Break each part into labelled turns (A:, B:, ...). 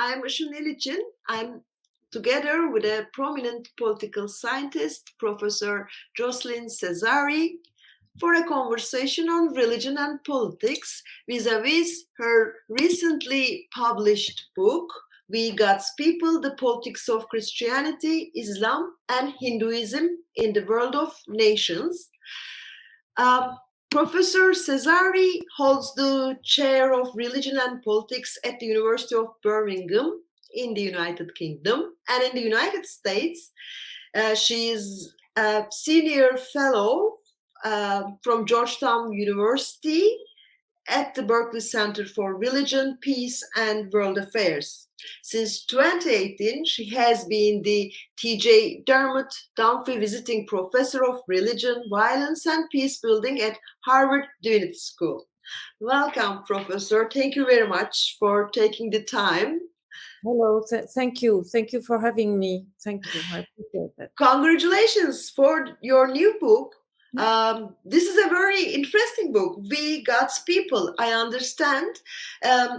A: I'm Işın Eliçin. I'm together with a prominent political scientist, Professor Jocelyne Cesari, for a conversation on religion and politics vis-a-vis her recently published book, We God's People, The Politics of Christianity, Islam, and Hinduism in the World of Nations. Professor Cesari holds the chair of religion and politics at the University of Birmingham in the United Kingdom. And in the United States, she is a senior fellow from Georgetown University at the Berkeley Center for Religion, Peace, and World Affairs. Since 2018, she has been the T.J. Dermot Dunphy Visiting Professor of Religion, Violence, and Peace Building at Harvard Divinity School. Welcome, Professor. Thank you very much for taking the time.
B: Hello, thank you. Thank you for having me. Thank you. I appreciate it.
A: Congratulations for your new book. This is a very interesting book. We God's People, I understand,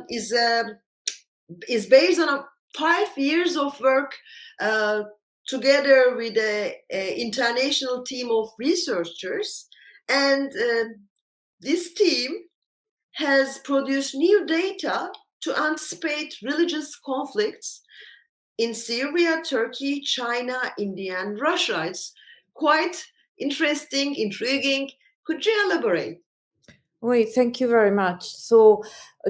A: is based on 5 years of work together with an international team of researchers. And this team has produced new data to anticipate religious conflicts in Syria, Turkey, China, India, and Russia. It's quite interesting, intriguing. Could you elaborate?
B: Wait, thank you very much. So,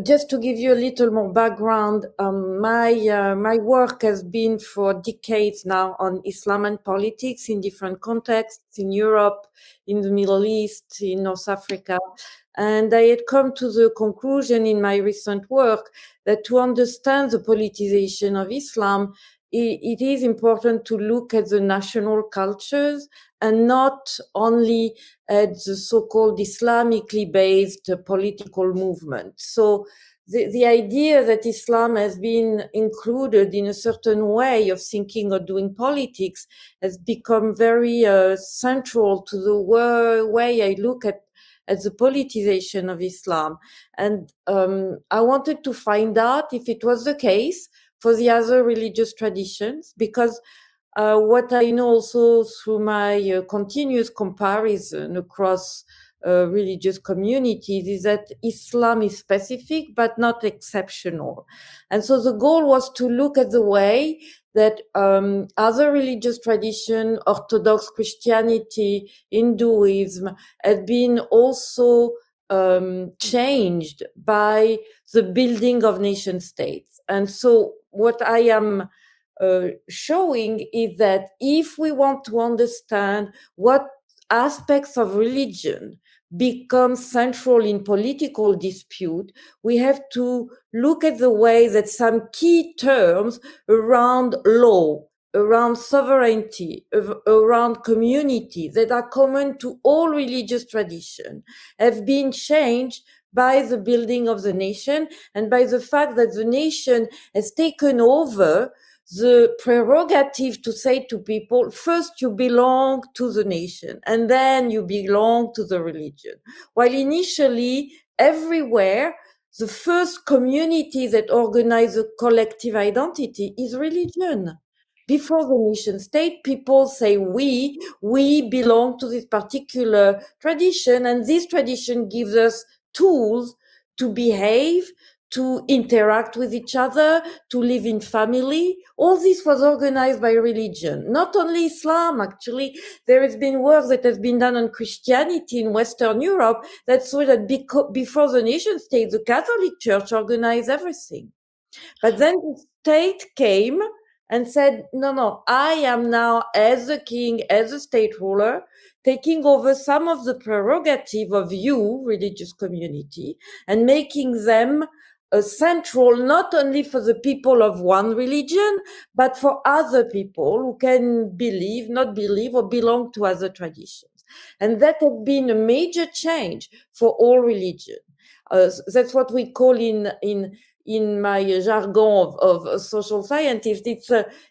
B: just to give you a little more background, my work has been for decades now on Islam and politics in different contexts, in Europe, in the Middle East, in North Africa. And I had come to the conclusion in my recent work that to understand the politicization of Islam, it is important to look at the national cultures and not only at the so-called Islamically based political movement. So the idea that Islam has been included in a certain way of thinking or doing politics has become very central to the way I look at the politicization of Islam. And I wanted to find out if it was the case for the other religious traditions, because what I know also through my continuous comparison across religious communities is that Islam is specific but not exceptional. And so the goal was to look at the way that other religious traditions, Orthodox Christianity, Hinduism, had been also changed by the building of nation states. And so what I am showing is that if we want to understand what aspects of religion become central in political dispute, we have to look at the way that some key terms around law, around sovereignty, around community that are common to all religious traditions have been changed by the building of the nation and by the fact that the nation has taken over the prerogative to say to people, first you belong to the nation and then you belong to the religion. While initially, everywhere, the first community that organizes a collective identity is religion. Before the nation state, people say we belong to this particular tradition, and this tradition gives us tools to behave, to interact with each other, to live in family. All this was organized by religion. Not only Islam, actually. There has been work that has been done on Christianity in Western Europe that saw that before the nation state, the Catholic Church organized everything. But then the state came and said, no, I am now, as a king, as a state ruler, taking over some of the prerogative of you, religious community, and making them central not only for the people of one religion, but for other people who can believe, not believe, or belong to other traditions. And that has been a major change for all religion. That's what we call in my jargon of social scientist,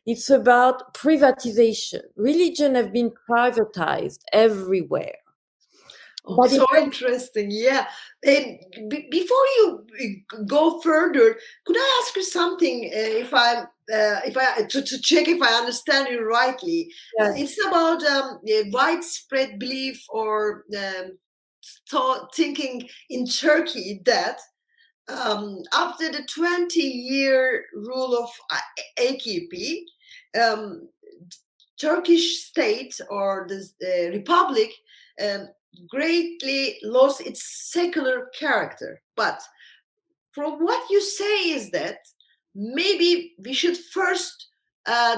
B: it's about privatization. Religion have been privatized everywhere.
A: Oh,
B: But
A: so interesting. Yeah. Before you go further, could I ask you something? If I to check if I understand you rightly,
B: yes,
A: it's about widespread belief or thinking in Turkey that after the 20-year rule of AKP, um, Turkish state or the republic um, greatly lost its secular character. But from what you say is that maybe we should first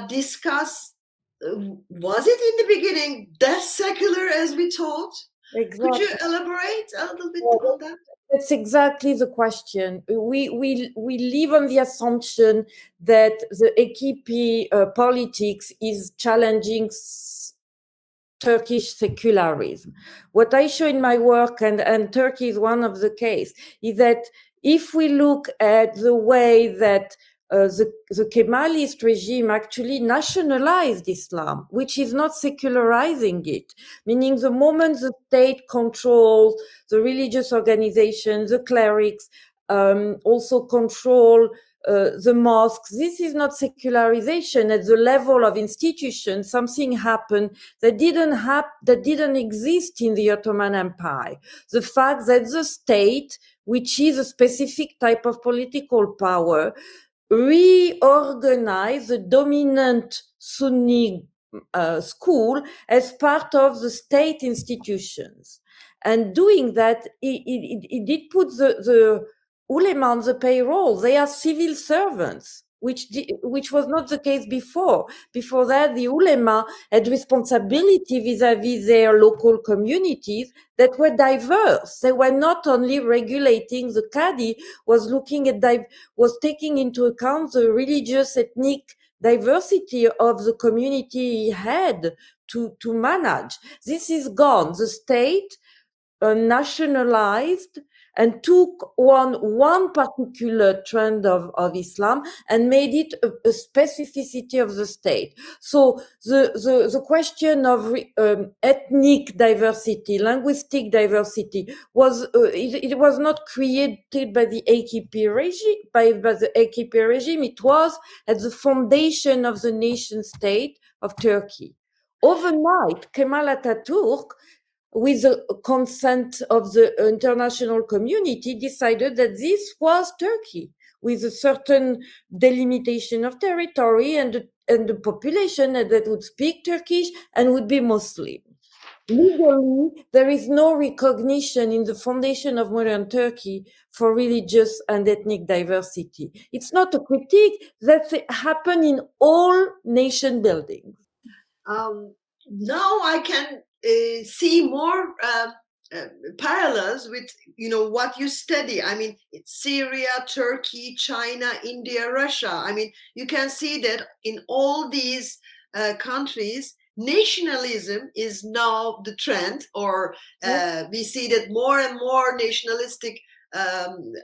A: discuss, was it in the beginning that secular as we thought? Could you
B: exactly.
A: elaborate a little bit
B: Yeah,
A: on that?
B: that's exactly the question. We live on the assumption that the AKP politics is challenging Turkish secularism. What I show in my work, and Turkey is one of the case, is that if we look at the way that the Kemalist regime actually nationalized Islam, which is not secularizing it, meaning the moment the state controls the religious organizations, the clerics, also control the mosques. This is not secularization at the level of institutions. Something happened that didn't exist in the Ottoman Empire. The fact that the state, which is a specific type of political power, reorganized the dominant Sunni school as part of the state institutions. And doing that, it did put the ulema on the payroll. They are civil servants, which was not the case before. Before that, the ulema had responsibility vis-à-vis their local communities that were diverse. They were not only regulating. The Qadi was looking at was taking into account the religious, ethnic diversity of the community he had to manage. This is gone. The state nationalized and took one particular trend of Islam and made it a specificity of the state. So the question of ethnic diversity, linguistic diversity was it was not created by the AKP regime. By the AKP regime, it was at the foundation of the nation state of Turkey. Overnight, Kemal Atatürk, with the consent of the international community, decided that this was Turkey, with a certain delimitation of territory and the population that would speak Turkish and would be Muslim. Legally, there is no recognition in the foundation of modern Turkey for religious and ethnic diversity. It's not a critique. That happened in all nation buildings.
A: Now I can see more parallels with what you study. I mean, it's Syria, Turkey, China, India, Russia. I mean, you can see that in all these countries, nationalism is now the trend, or we see that more and more nationalistic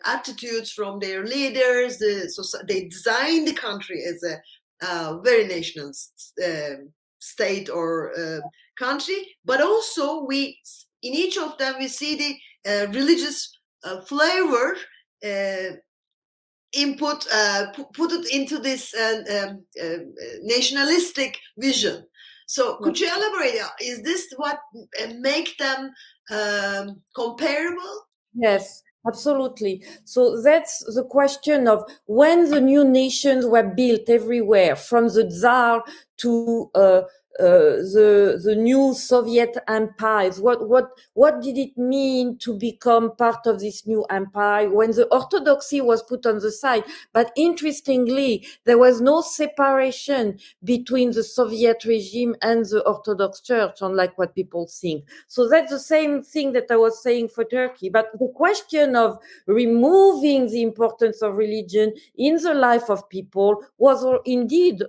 A: attitudes from their leaders. They design the country as a very nationalist state or country, but also in each of them we see the religious flavor input, put it into this nationalistic vision. So could you elaborate? Is this what make them comparable?
B: Yes, absolutely. So that's the question of when the new nations were built everywhere, from the Tsar to the new Soviet empires. What did it mean to become part of this new empire when the orthodoxy was put on the side? But interestingly, there was no separation between the Soviet regime and the Orthodox Church, unlike what people think. So that's the same thing that I was saying for Turkey. But the question of removing the importance of religion in the life of people was indeed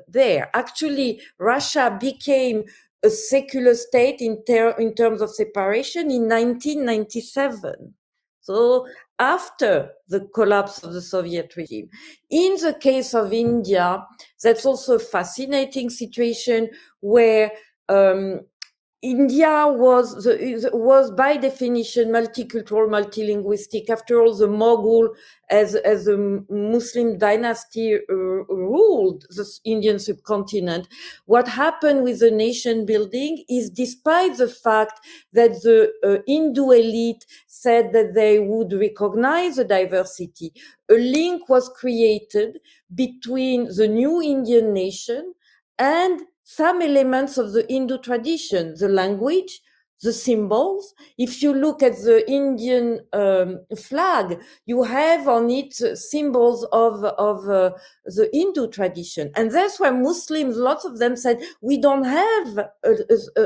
B: there. Actually, Russia became a secular state in terms of separation in 1997. So after the collapse of the Soviet regime. In the case of India, that's also a fascinating situation where India was by definition multicultural, multilinguistic. After all, the Mughal, as a Muslim dynasty, ruled the Indian subcontinent. What happened with the nation building is, despite the fact that the Hindu elite said that they would recognize the diversity, a link was created between the new Indian nation and some elements of the Hindu tradition, the language, the symbols. If you look at the Indian flag, you have on it symbols of the Hindu tradition. And that's why Muslims, lots of them said, we don't have a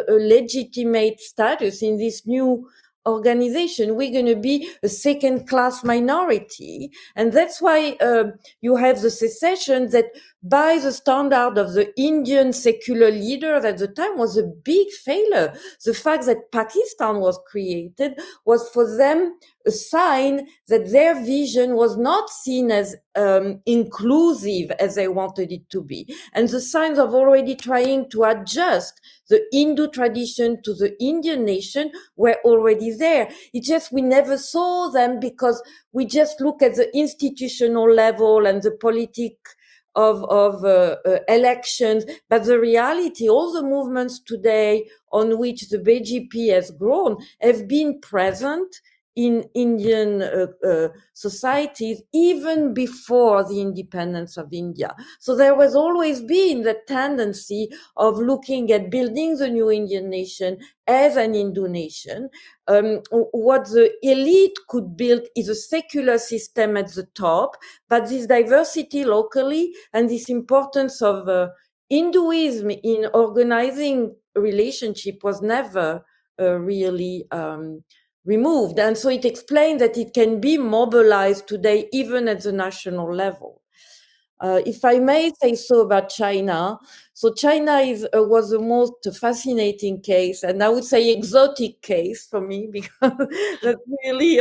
B: legitimate status in this new organization. We're going to be a second-class minority. And that's why you have the secession that, by the standard of the Indian secular leaders at the time, was a big failure. The fact that Pakistan was created was for them a sign that their vision was not seen as inclusive as they wanted it to be. And the signs of already trying to adjust the Hindu tradition to the Indian nation were already there. It's just we never saw them because we just look at the institutional level and the politics of elections. But the reality, all the movements today on which the BJP has grown have been present in Indian societies even before the independence of India. So there was always been the tendency of looking at building the new Indian nation as an Hindu nation. What the elite could build is a secular system at the top, but this diversity locally and this importance of Hinduism in organizing a relationship was never really removed. And so it explains that it can be mobilized today, even at the national level. If I may say so about China, so China was the most fascinating case, and I would say exotic case for me, because that's really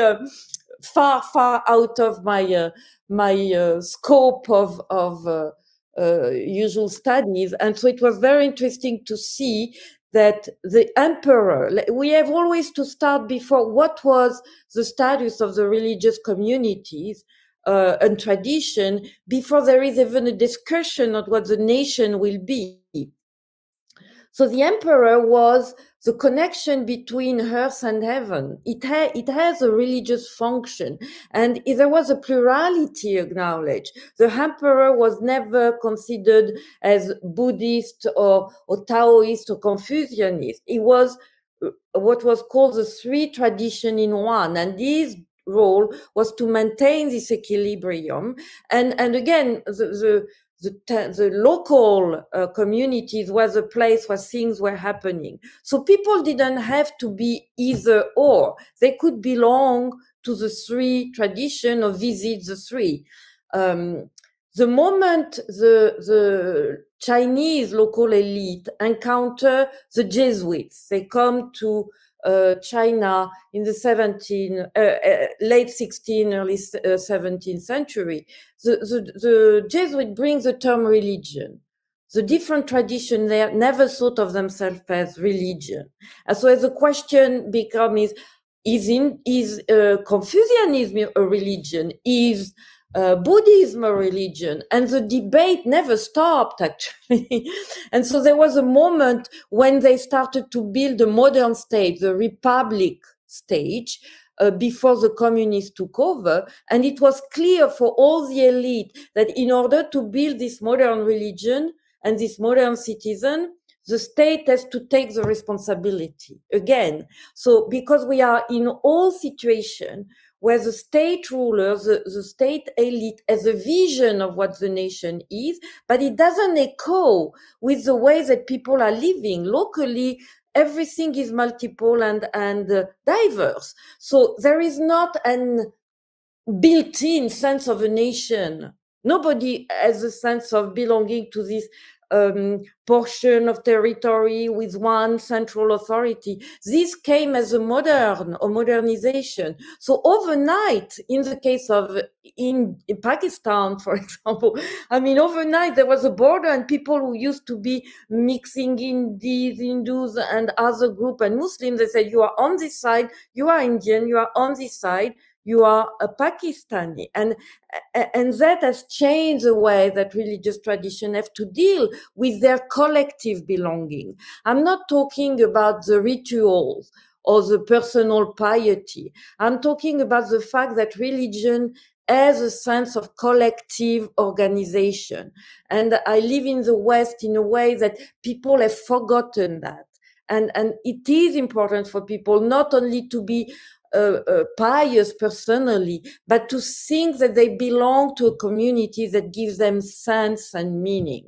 B: far out of my scope of usual studies. And so it was very interesting to see that the emperor, we have always to start before what was the status of the religious communities and tradition before there is even a discussion on what the nation will be. So the emperor was the connection between earth and heaven. It has a religious function, and there was a plurality acknowledged. The emperor was never considered as Buddhist or Taoist or Confucianist. He was what was called the three tradition in one, and his role was to maintain this equilibrium. And again, the local communities was a place where things were happening. So people didn't have to be either or. They could belong to the three tradition or visit the three. The moment the Chinese local elite encounter the Jesuits, they come to China in the late 16th, early 17th century. The Jesuit brings the term religion. The different tradition there never thought of themselves as religion. And so as the question becomes is Confucianism a religion? Is Buddhism a religion? And the debate never stopped, actually. And so there was a moment when they started to build the modern state, the republic stage, before the communists took over. And it was clear for all the elite that in order to build this modern religion and this modern citizen, the state has to take the responsibility again. So because we are in all situations where the state rulers, the state elite has a vision of what the nation is, but it doesn't echo with the way that people are living. Locally, everything is multiple and diverse. So there is not an built-in sense of a nation Nobody has a sense of belonging to this portion of territory with one central authority. This came as a modernization. So overnight, in the case of in Pakistan, for example, I mean, overnight there was a border, and people who used to be mixing in these Hindus and other group and Muslims, they said, you are on this side, you are Indian, you are on this side, you are a Pakistani. And that has changed the way that religious tradition have to deal with their collective belonging. I'm not talking about the rituals or the personal piety. I'm talking about the fact that religion has a sense of collective organization. And I live in the West in a way that people have forgotten that. And it is important for people not only to be pious personally, but to think that they belong to a community that gives them sense and meaning.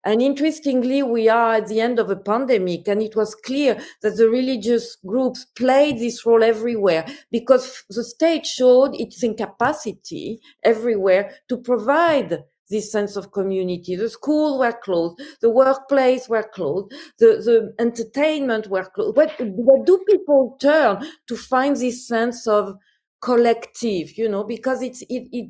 B: And interestingly, we are at the end of a pandemic, and it was clear that the religious groups played this role everywhere because the state showed its incapacity everywhere to provide this sense of community. The schools were closed, the workplace were closed, the entertainment were closed. Where do people turn to find this sense of collective, because it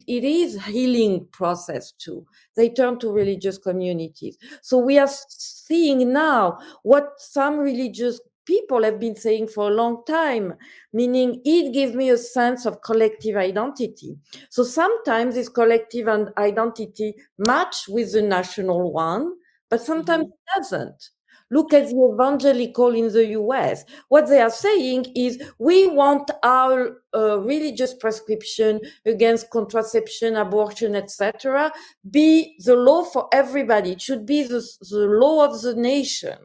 B: is healing process too. They turn to religious communities. So we are seeing now what some religious people have been saying for a long time, meaning it gives me a sense of collective identity. So sometimes this collective identity match with the national one, but sometimes it doesn't. Look at the evangelical in the US. What they are saying is, we want our religious prescription against contraception, abortion, etc., be the law for everybody. It should be the law of the nation.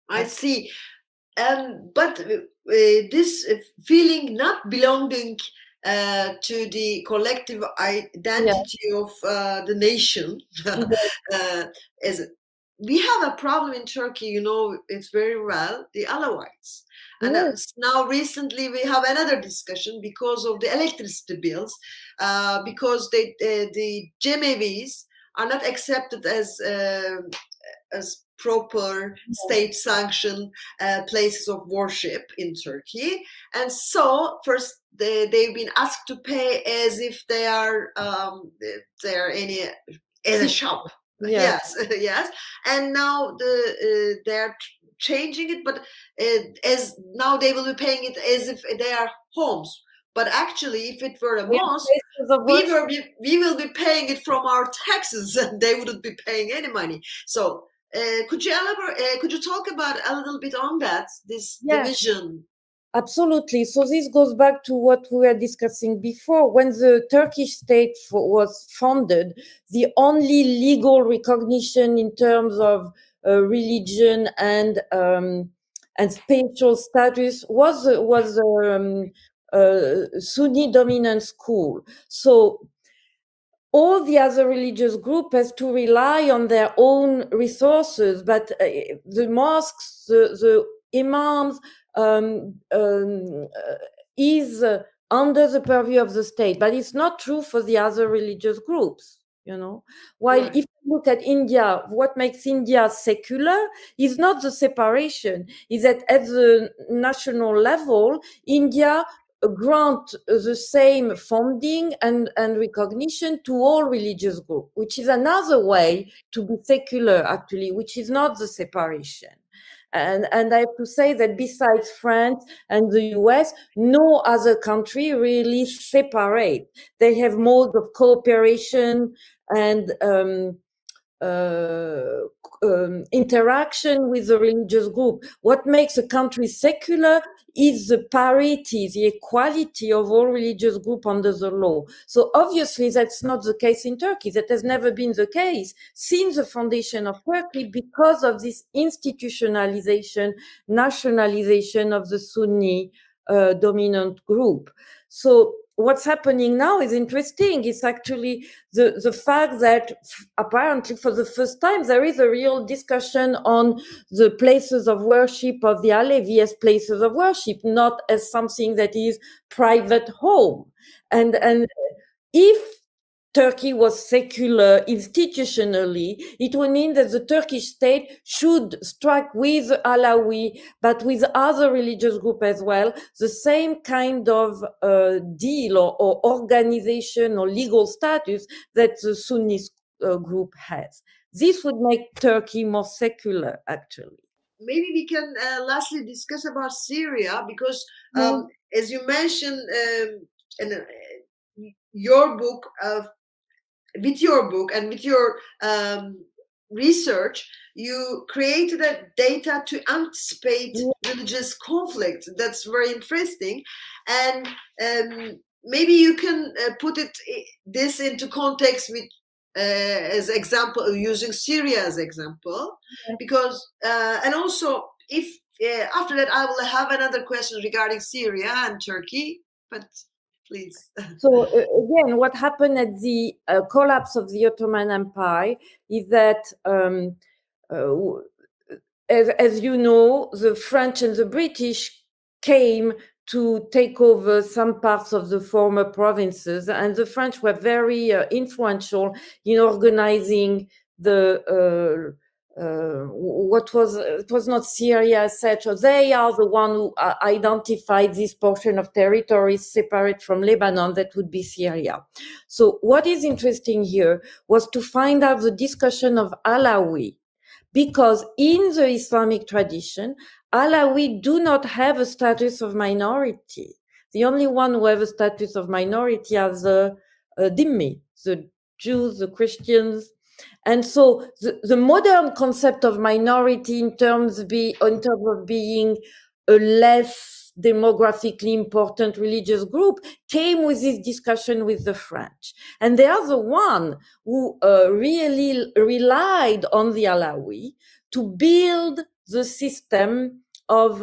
A: I see. But this feeling not belonging to the collective identity of the nation is, we have a problem in Turkey, it's very well, the Alawites. And now recently we have another discussion because of the electricity bills, because the Cemevis are not accepted as proper state-sanctioned places of worship in Turkey. And so first they've been asked to pay as if they are as a shop. Yes. And now they're changing it, but as now they will be paying it as if they are homes. But actually, if it were a mosque, we will be paying it from our taxes, and they wouldn't be paying any money. So could you elaborate? Could you talk about a little bit on that, this division?
B: Absolutely. So this goes back to what we were discussing before. When the Turkish state was founded, the only legal recognition in terms of religion and spiritual status was Sunni dominant school. So all the other religious groups has to rely on their own resources, but the mosques, the imams, is under the purview of the state. But it's not true for the other religious groups, While if you look at India, what makes India secular is not the separation, is that at the national level, India grant the same funding and recognition to all religious groups, which is another way to be secular, actually, which is not the separation. And I have to say that besides France and the US, no other country really separate. They have modes of cooperation and interaction with the religious group. What makes a country secular is the parity, the equality of all religious groups under the law. So obviously that's not the case in Turkey. That has never been the case since the foundation of Turkey, because of this institutionalization, nationalization of the Sunni dominant group. So what's happening now is interesting. It's actually the fact that apparently for the first time there is a real discussion on the places of worship of the Alevi as places of worship, not as something that is private home. And if Turkey was secular institutionally, it would mean that the Turkish state should strike with Alawi, but with other religious groups as well, the same kind of deal or organization or legal status that the Sunni group has. This would make Turkey more secular, actually.
A: Maybe we can lastly discuss about Syria, because as you mentioned in your book, with your book and with your research, you created a data to anticipate religious conflict. That's very interesting, and maybe you can put this into context with as example, using Syria as example, because and also if after that I will have another question regarding Syria and Turkey, but please.
B: So again, what happened at the collapse of the Ottoman Empire is that, as you know, the French and the British came to take over some parts of the former provinces, and the French were very influential in organizing the it was not Syria as such. They are the one who identified this portion of territories separate from Lebanon that would be Syria. So what is interesting here was to find out the discussion of Alawi, because in the Islamic tradition, Alawi do not have a status of minority. The only one who have a status of minority are the Dhimmi, the Jews, the Christians. And so the modern concept of minority in terms of being a less demographically important religious group came with this discussion with the French. And they are the one who really relied on the Alawi to build the system of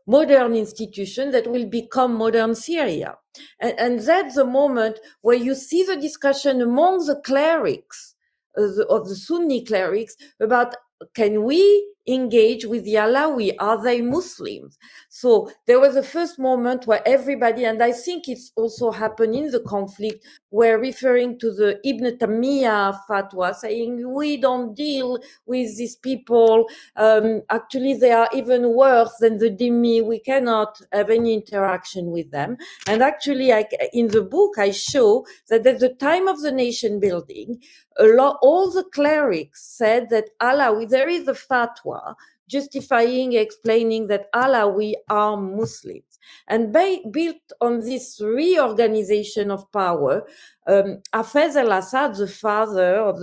B: modern institution that will become modern Syria. And that's the moment where you see the discussion among the clerics, of the Sunni clerics, about, can we engage with the Alawi? Are they Muslims? So there was a first moment where everybody, and I think it's also happened in the conflict, were referring to the Ibn Taymiyyah fatwa, saying we don't deal with these people. Actually, they are even worse than the Dhimmi. We cannot have any interaction with them. And actually, in the book, I show that at the time of the nation building, all the clerics said that Alawi, there is a fatwa justifying, explaining that Alawi are Muslims. And built on this reorganization of power, Hafez al-Assad, the father of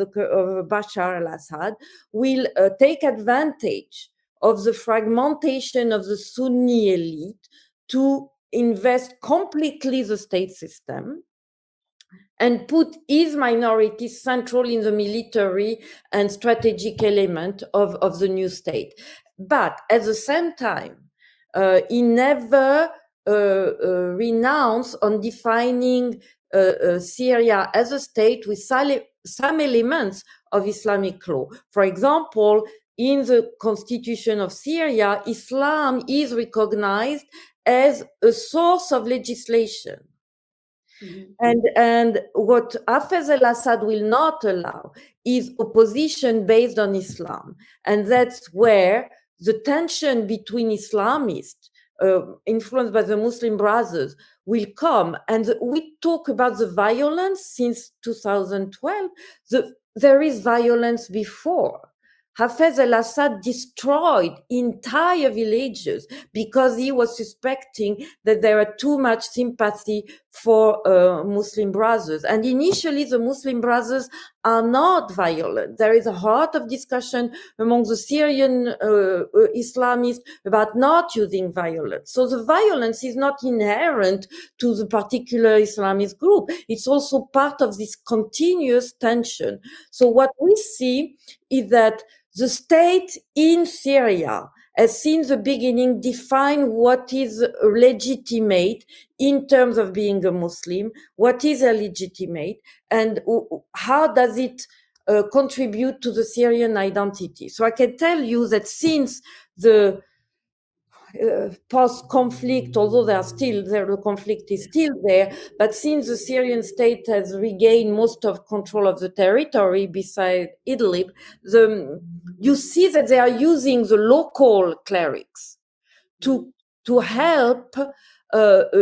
B: Bashar al-Assad, will take advantage of the fragmentation of the Sunni elite to invest completely the state system and put his minorities central in the military and strategic element of the new state. But at the same time, he never renounced on defining Syria as a state with some elements of Islamic law. For example, in the constitution of Syria, Islam is recognized as a source of legislation. Mm-hmm. And what Hafez al-Assad will not allow is opposition based on Islam. And that's where the tension between Islamists, influenced by the Muslim Brothers, will come. And we talk about the violence since 2012. There is violence before. Hafez al-Assad destroyed entire villages because he was suspecting that there are too much sympathy for Muslim Brothers. And initially, the Muslim Brothers are not violent. There is a lot of discussion among the Syrian Islamists about not using violence. So the violence is not inherent to the particular Islamist group. It's also part of this continuous tension. So what we see is that the state in Syria has since the beginning defined what is legitimate in terms of being a Muslim, what is illegitimate, and how does it contribute to the Syrian identity. So I can tell you that since the post-conflict, although the conflict is still there, but since the Syrian state has regained most of control of the territory beside Idlib, you see that they are using the local clerics to help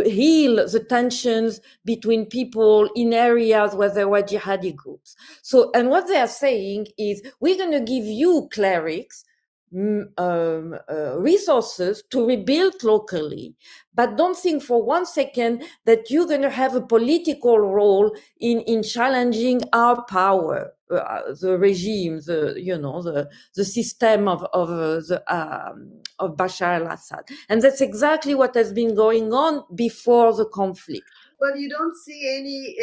B: heal the tensions between people in areas where there were jihadi groups. So, and what they are saying is, we're going to give you clerics resources to rebuild locally, but don't think for one second that you're going to have a political role in challenging our power, the regime, the system of Bashar al-Assad. And that's exactly what has been going on before the conflict.
A: But you don't see any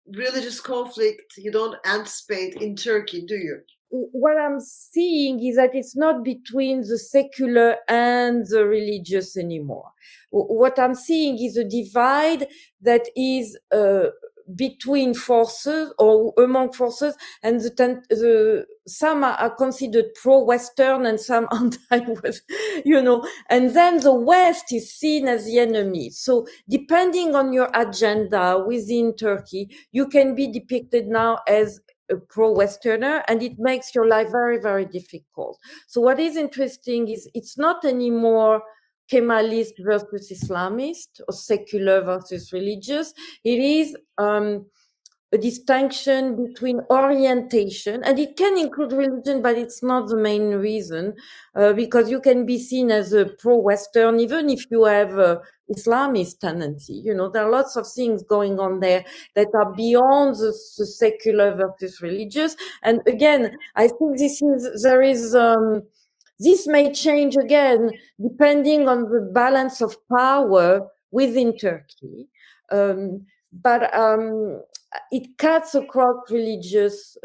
A: religious conflict, you don't anticipate in Turkey, do you?
B: What I'm seeing is that it's not between the secular and the religious anymore. What I'm seeing is a divide that is between forces or among forces, and some are considered pro-Western and some anti-West, and then the West is seen as the enemy. So depending on your agenda within Turkey, you can be depicted now as a pro-Westerner, and it makes your life very, very difficult. So what is interesting is it's not anymore Kemalist versus Islamist or secular versus religious. It is a distinction between orientation, and it can include religion, but it's not the main reason, because you can be seen as a pro-Western even if you have a Islamist tendency. There are lots of things going on there that are beyond the secular versus religious. And again, I think this may change again depending on the balance of power within Turkey. But it cuts across religious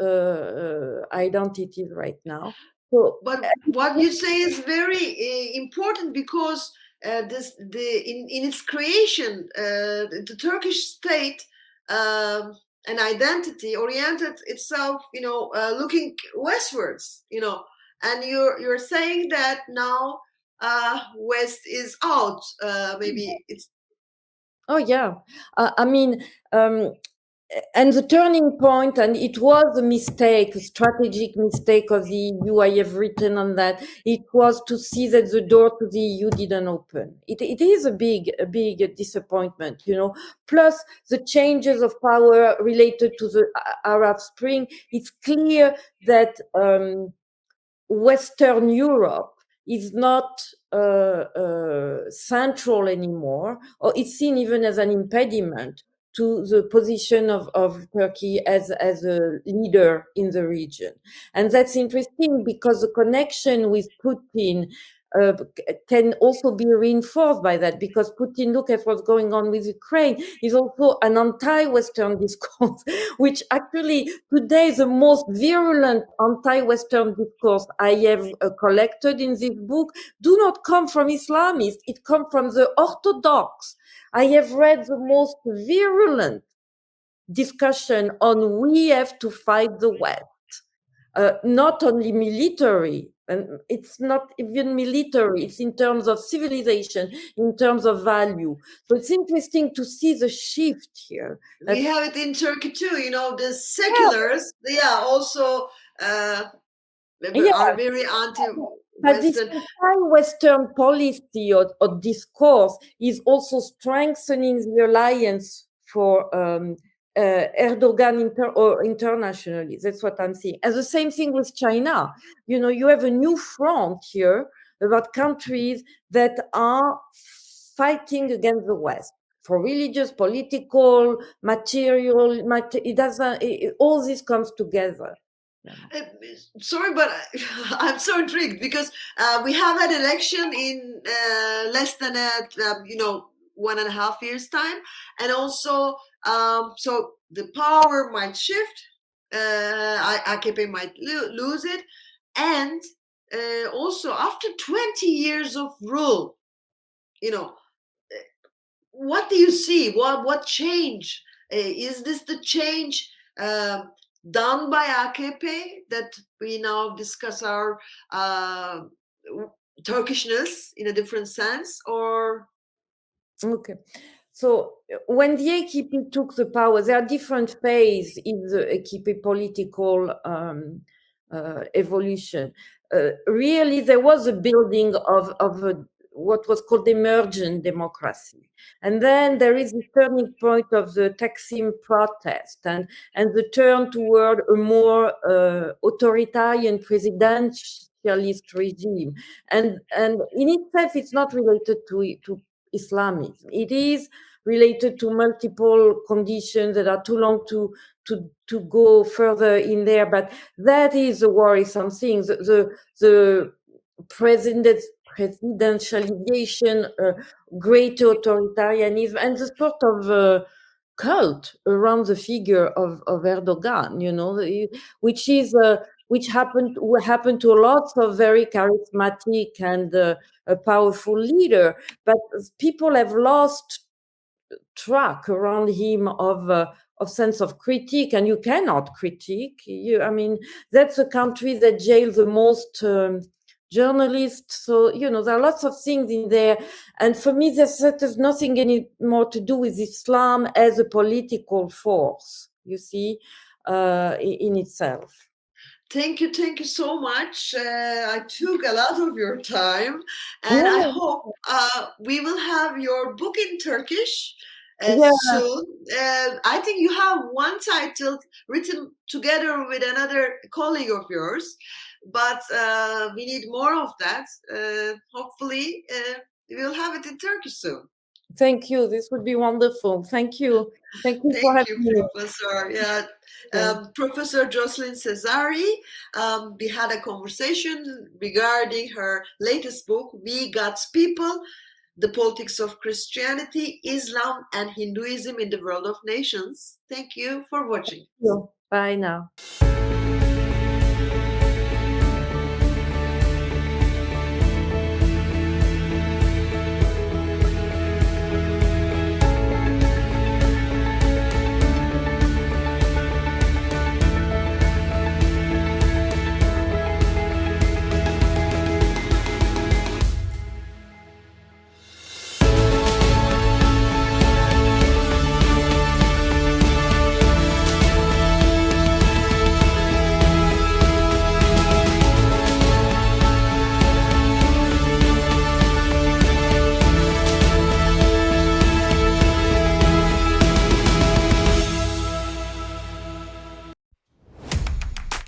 B: identities right now. So,
A: but what you say is very important, because in its creation, the Turkish state an identity oriented itself, looking westwards, and you're saying that now West is out. Maybe it's.
B: Oh yeah, I mean. And the turning point, and it was a mistake, a strategic mistake of the EU. I have written on that. It was to see that the door to the EU didn't open. It is a big disappointment, Plus the changes of power related to the Arab Spring. It's clear that Western Europe is not central anymore, or it's seen even as an impediment to the position of Turkey as a leader in the region. And that's interesting because the connection with Putin can also be reinforced by that, because Putin, look at what's going on with Ukraine, is also an anti-Western discourse, which actually today the most virulent anti-Western discourse I have collected in this book do not come from Islamists, it comes from the Orthodox. I have read the most virulent discussion on we have to fight the West, not only military, and it's not even military, it's in terms of civilization, in terms of value. So it's interesting to see the shift here.
A: We have it in Turkey too, the seculars, also are very anti-Western.
B: But this anti-Western policy or discourse is also strengthening the alliance for Erdogan internationally. That's what I'm seeing. And the same thing with China. You have a new front here about countries that are fighting against the West for religious, political, material. All this comes together.
A: Sorry, but I'm so intrigued because we have an election in less than 1.5 years time, and also so the power might shift. AKP might lose it, and also after 20 years of rule, what do you see? What change? Is this the change done by AKP that we now discuss our Turkishness in a different sense, or?
B: Okay. So when the AKP took the power, there are different phases in the AKP political evolution. Really, there was a building of what was called emergent democracy. And then there is the turning point of the Taksim protest and the turn toward a more authoritarian presidentialist regime. And in itself, it's not related to Islamism. It is related to multiple conditions that are too long to go further in there, but that is a worrisome thing. The presidentialization, greater authoritarianism, and the sort of cult around the figure of Erdogan, which happened to lots of very charismatic and a powerful leader, but people have lost track around him of sense of critique, and you cannot critique. I mean, that's a country that jails the most journalists. So there are lots of things in there, and for me, there's nothing any more to do with Islam as a political force. You see, in itself.
A: Thank you so much. I took a lot of your time, and I hope we will have your book in Turkish soon. I think you have one title written together with another colleague of yours, but we need more of that. Hopefully, we will have it in Turkish soon.
B: Thank you. This would be wonderful. Thank you. Thank you for having me.
A: Professor. Yeah. Professor Jocelyne Cesari. We had a conversation regarding her latest book, We God's People, The Politics of Christianity, Islam, and Hinduism in the World of Nations. Thank you for watching.
B: Thank you. Bye now.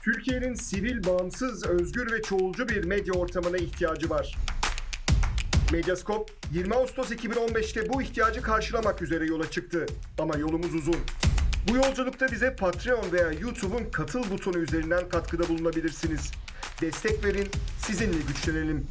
C: Türkiye'nin sivil, bağımsız, özgür ve çoğulcu bir medya ortamına ihtiyacı var. Medyascope 20 Ağustos 2015'te bu ihtiyacı karşılamak üzere yola çıktı. Ama yolumuz uzun. Bu yolculukta bize Patreon veya YouTube'un katıl butonu üzerinden katkıda bulunabilirsiniz. Destek verin, sizinle güçlenelim.